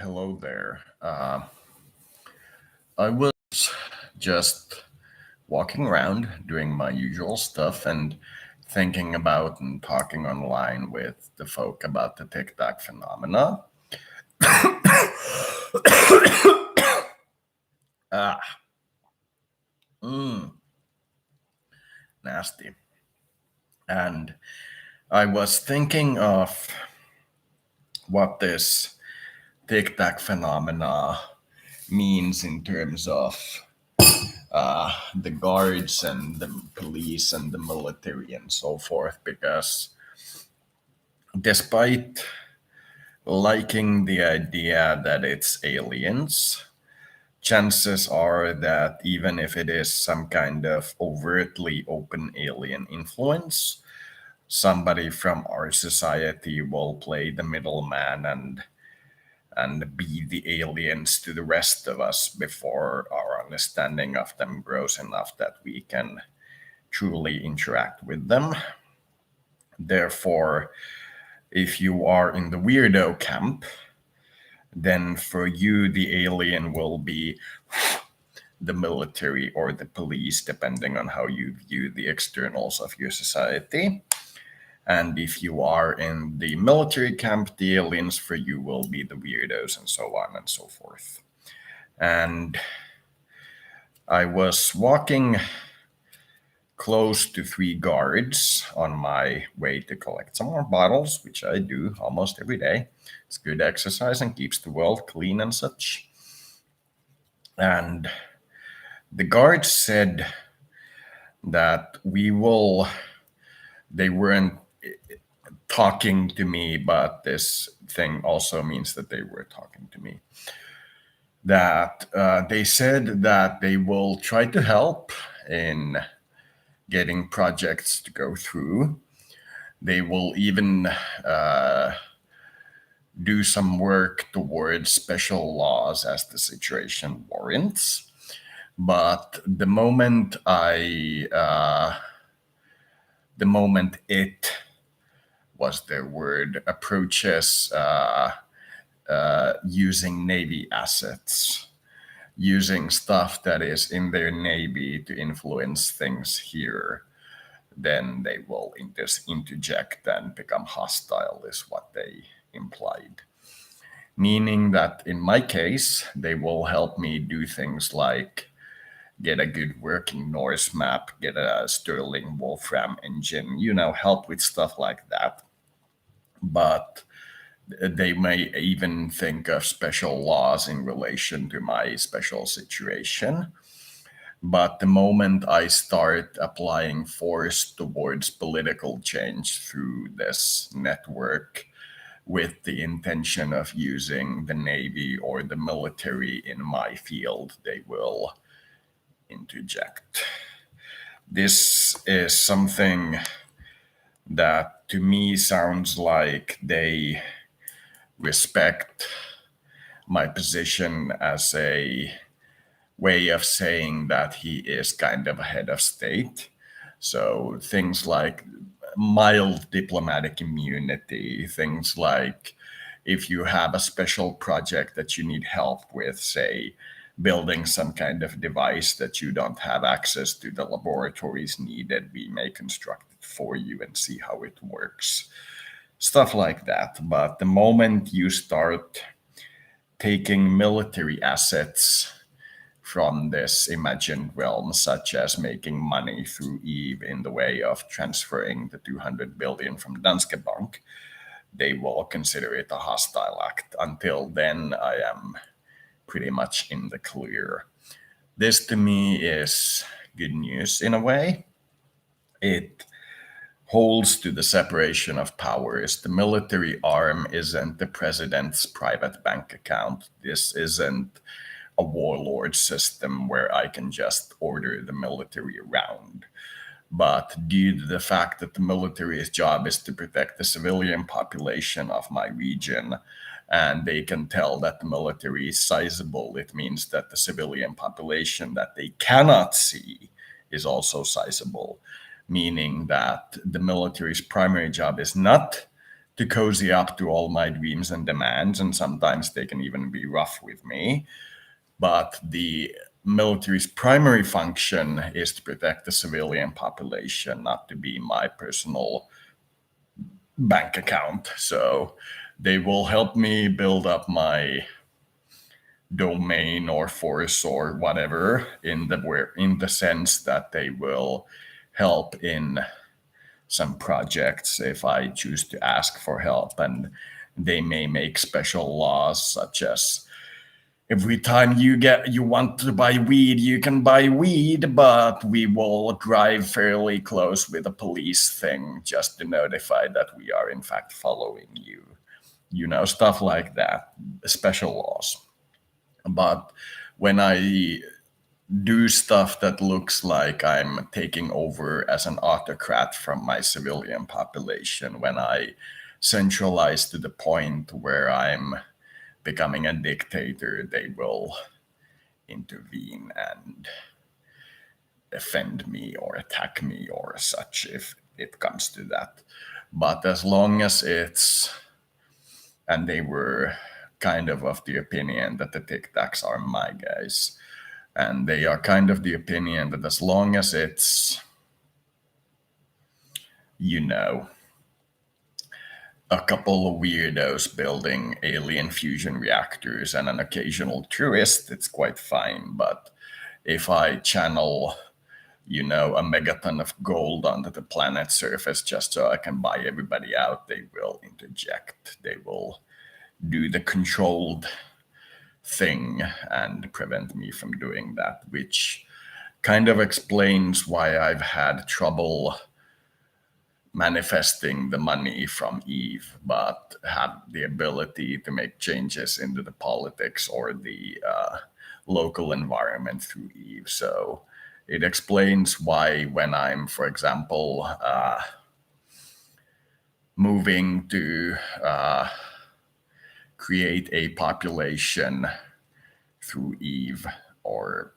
Hello there. I was just walking around doing my usual stuff and thinking about and talking online with the folk about the Tic Tac phenomena. Ah, mm, nasty. And I was thinking of what this Tic Tac phenomena means in terms of the guards and the police and the military and so forth, because despite liking the idea that it's aliens, chances are that even if it is some kind of overtly open alien influence, somebody from our society will play the middleman and be the aliens to the rest of us before our understanding of them grows enough that we can truly interact with them. Therefore, if you are in the weirdo camp, then for you the alien will be the military or the police, depending on how you view the externals of your society. And if you are in the military camp, the aliens for you will be the weirdos, and so on and so forth. And I was walking close to three guards on my way to collect some more bottles, which I do almost every day. It's good exercise and keeps the world clean and such. And the guards said that they weren't talking to me, but this thing also means that they were talking to me. That they said that they will try to help in getting projects to go through. They will even do some work towards special laws as the situation warrants. But the moment it was their word, approaches using Navy assets, using stuff that is in their Navy to influence things here, then they will interject and become hostile, is what they implied. Meaning that in my case, they will help me do things like get a good working Norse map, get a Sterling Wolfram engine, help with stuff like that. But they may even think of special laws in relation to my special situation. But the moment I start applying force towards political change through this network with the intention of using the Navy or the military in my field, they will interject. This is something that to me sounds like they respect my position as a way of saying that he is kind of a head of state. So things like mild diplomatic immunity, things like if you have a special project that you need help with, say, building some kind of device that you don't have access to the laboratories needed, we may construct it for you and see how it works. Stuff like that. But the moment you start taking military assets from this imagined realm, such as making money through Eve in the way of transferring the 200 billion from Danske Bank, they will consider it a hostile act. Until then, I am pretty much in the clear. This to me is good news in a way. It holds to the separation of powers. The military arm isn't the president's private bank account. This isn't a warlord system where I can just order the military around. But due to the fact that the military's job is to protect the civilian population of my region, and they can tell that the military is sizable, it means that the civilian population that they cannot see is also sizable, meaning that the military's primary job is not to cozy up to all my dreams and demands, and sometimes they can even be rough with me. But the military's primary function is to protect the civilian population, not to be my personal bank account. So they will help me build up my domain or force or whatever in the sense that they will help in some projects if I choose to ask for help, and they may make special laws such as every time you want to buy weed, you can buy weed, but we will drive fairly close with a police thing just to notify that we are in fact following you. You know, stuff like that, special laws. But when I do stuff that looks like I'm taking over as an autocrat from my civilian population, when I centralize to the point where I'm becoming a dictator, they will intervene and defend me or attack me or such if it comes to that. But as long as it's, and they were kind of the opinion that the Tictacs are my guys, and they are kind of the opinion that as long as it's, you know, a couple of weirdos building alien fusion reactors and an occasional tourist, it's quite fine. But if I channel, you know, a megaton of gold onto the planet's surface just so I can buy everybody out, they will interject. They will do the controlled thing and prevent me from doing that, which kind of explains why I've had trouble manifesting the money from Eve, but have the ability to make changes into the politics or the local environment through Eve. So it explains why, when I'm, for example, moving to create a population through Eve or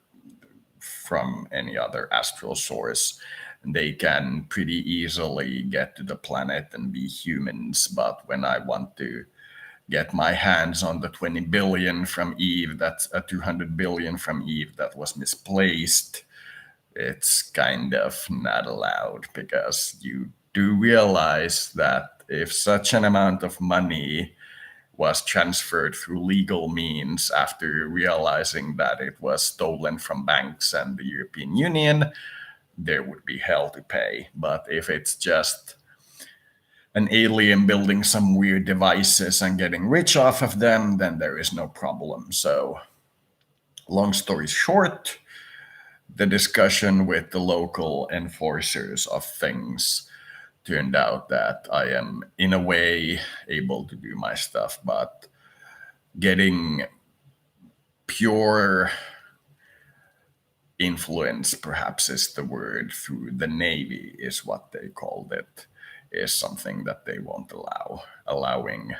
from any other astral source, they can pretty easily get to the planet and be humans. But when I want to get my hands on the 20 billion from Eve, that's a 200 billion from Eve that was misplaced, it's kind of not allowed, because you do realize that if such an amount of money was transferred through legal means after realizing that it was stolen from banks and the European Union, there would be hell to pay. But if it's just an alien building some weird devices and getting rich off of them, then there is no problem. So, long story short, the discussion with the local enforcers of things turned out that I am, in a way, able to do my stuff, but getting pure influence, perhaps is the word, through the Navy is what they called it, is something that they won't allow. Allowing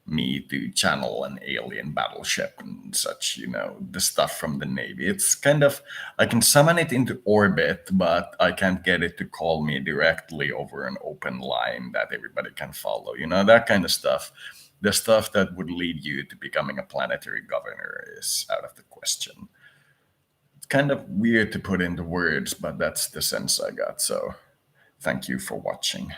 me to channel an alien battleship and such, you know, the stuff from the Navy. It's kind of, I can summon it into orbit, but I can't get it to call me directly over an open line that everybody can follow, you know, that kind of stuff. The stuff that would lead you to becoming a planetary governor is out of the question. It's kind of weird to put into words, but that's the sense I got. So thank you for watching.